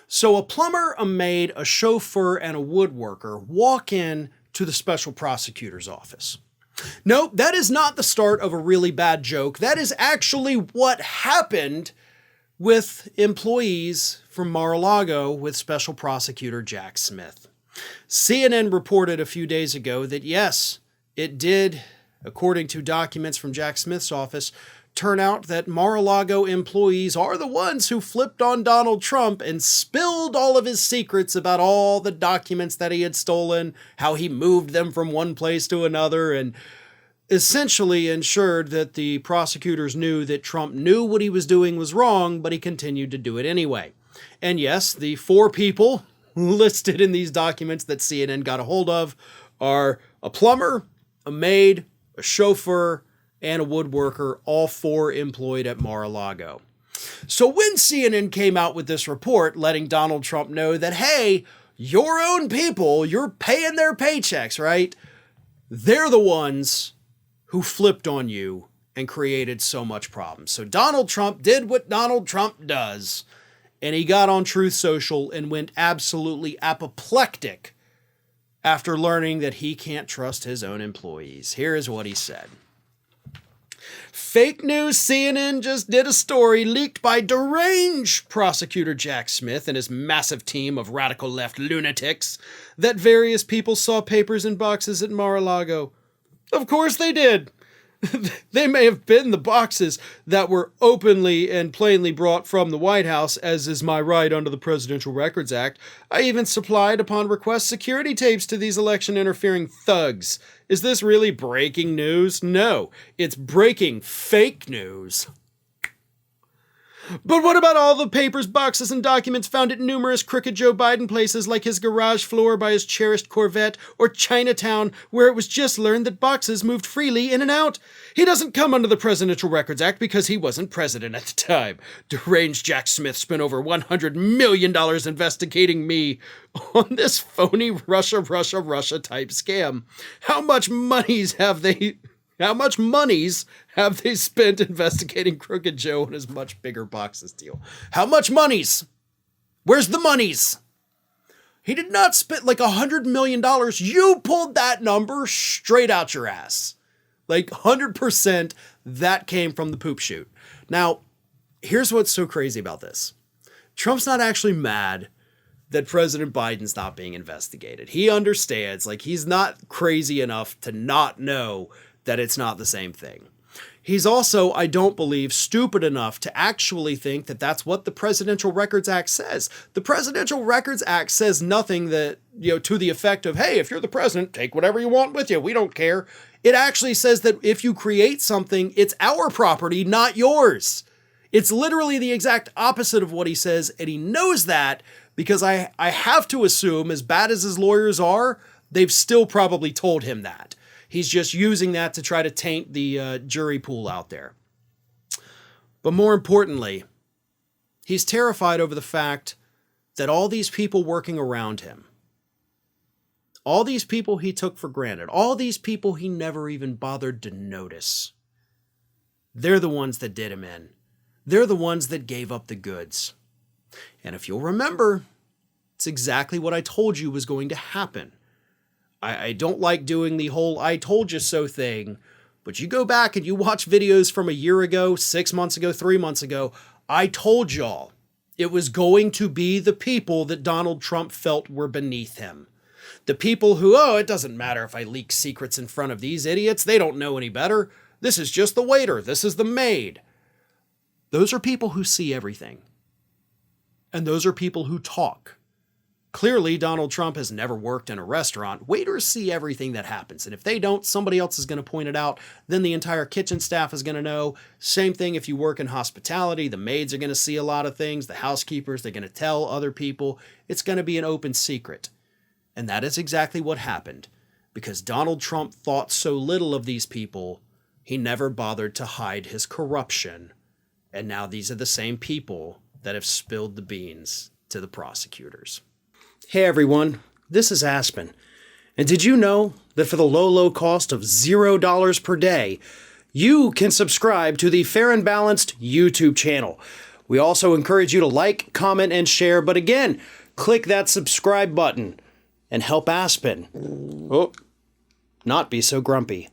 So a plumber, a maid, a chauffeur, and a woodworker walk in to the special prosecutor's office. Nope, that is not the start of a really bad joke. That is actually what happened with employees from Mar-a-Lago with Special Prosecutor Jack Smith. CNN reported a few days ago that yes, it did, according to documents from Jack Smith's office, turn out that Mar-a-Lago employees are the ones who flipped on Donald Trump and spilled all of his secrets about all the documents that he had stolen, how he moved them from one place to another, and essentially ensured that the prosecutors knew that Trump knew what he was doing was wrong, but he continued to do it anyway. And yes, the 4 people listed in these documents that CNN got a hold of are a plumber, a maid, a chauffeur, and a woodworker, all 4 employed at Mar-a-Lago. So when CNN came out with this report letting Donald Trump know that, hey, your own people, you're paying their paychecks, right? They're the ones who flipped on you and created so much problems. So Donald Trump did what Donald Trump does, and he got on Truth Social and went absolutely apoplectic after learning that he can't trust his own employees. Here is what he said. Fake news. CNN just did a story leaked by deranged prosecutor Jack Smith and his massive team of radical left lunatics that various people saw papers in boxes at Mar-a-Lago. Of course they did. They may have been the boxes that were openly and plainly brought from the White House, as is my right under the Presidential Records Act. I even supplied, upon request, security tapes to these election-interfering thugs. Is this really breaking news? No, it's breaking fake news. But what about all the papers, boxes, and documents found at numerous crooked Joe Biden places like his garage floor by his cherished Corvette or Chinatown, where it was just learned that boxes moved freely in and out? He doesn't come under the Presidential Records Act because he wasn't president at the time. Deranged Jack Smith spent over $100 million investigating me on this phony Russia type scam. How much monies have they spent investigating Crooked Joe and his much bigger boxes deal? How much monies? Where's the monies? He did not spend like $100 million. You pulled that number straight out your ass. Like 100% that came from the poop chute. Now, here's what's so crazy about this. Trump's not actually mad that President Biden's not being investigated. He understands, like, he's not crazy enough to not know that it's not the same thing. He's also, I don't believe, stupid enough to actually think that that's what the Presidential Records Act says. The Presidential Records Act says nothing that, to the effect of, hey, if you're the president, take whatever you want with you. We don't care. It actually says that if you create something, it's our property, not yours. It's literally the exact opposite of what he says, and he knows that because I have to assume, as bad as his lawyers are, they've still probably told him that. He's just using that to try to taint the jury pool out there. But more importantly, he's terrified over the fact that all these people working around him, all these people he took for granted, all these people he never even bothered to notice, they're the ones that did him in. They're the ones that gave up the goods. And if you'll remember, it's exactly what I told you was going to happen. I don't like doing the whole I told you so thing, but you go back and you watch videos from a year ago, 6 months ago, 3 months ago, I told y'all it was going to be the people that Donald Trump felt were beneath him. The people who, it doesn't matter if I leak secrets in front of these idiots, they don't know any better. This is just the waiter, this is the maid. Those are people who see everything. And those are people who talk. Clearly, Donald Trump has never worked in a restaurant. Waiters see everything that happens. And if they don't, somebody else is going to point it out. Then the entire kitchen staff is going to know. Same thing if you work in hospitality. The maids are going to see a lot of things. The housekeepers, they're going to tell other people. It's going to be an open secret. And that is exactly what happened. Because Donald Trump thought so little of these people, he never bothered to hide his corruption. And now these are the same people that have spilled the beans to the prosecutors. Hey everyone, this is Aspen. And did you know that for the low cost of $0 per day, you can subscribe to the Fair and Balanced YouTube channel, We also encourage you to like, comment, and share. But again, click that subscribe button and help Aspen not be so grumpy.